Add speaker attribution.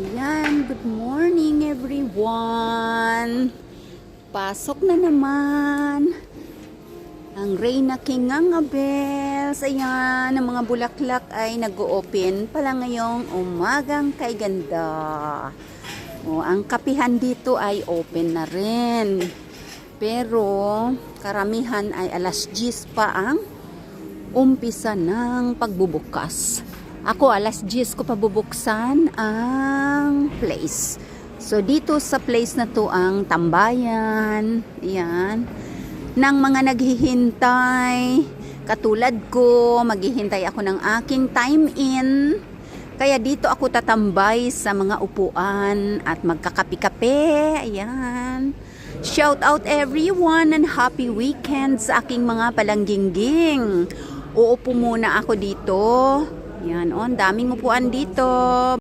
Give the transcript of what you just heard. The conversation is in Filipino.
Speaker 1: Ayan, good morning everyone. Pasok na naman ang Reyna Kinganga Bells. Ayan, ang mga bulaklak ay nag-o-open pala ngayong umagang kay ganda. Ang kapihan dito ay open na rin. Pero karamihan ay alas 10 pa ang umpisa ng pagbubukas. Ako alas 10 ko pa bubuksan ang place. So dito sa place na to ang tambayan. Ayan. Ng mga naghihintay. Katulad ko, maghihintay ako ng aking time in. Kaya dito ako tatambay sa mga upuan at magkakape-kape. Ayan. Shout out everyone and happy weekend sa aking mga palanggingging. Uupo muna ako dito. Yan, daming upuan dito.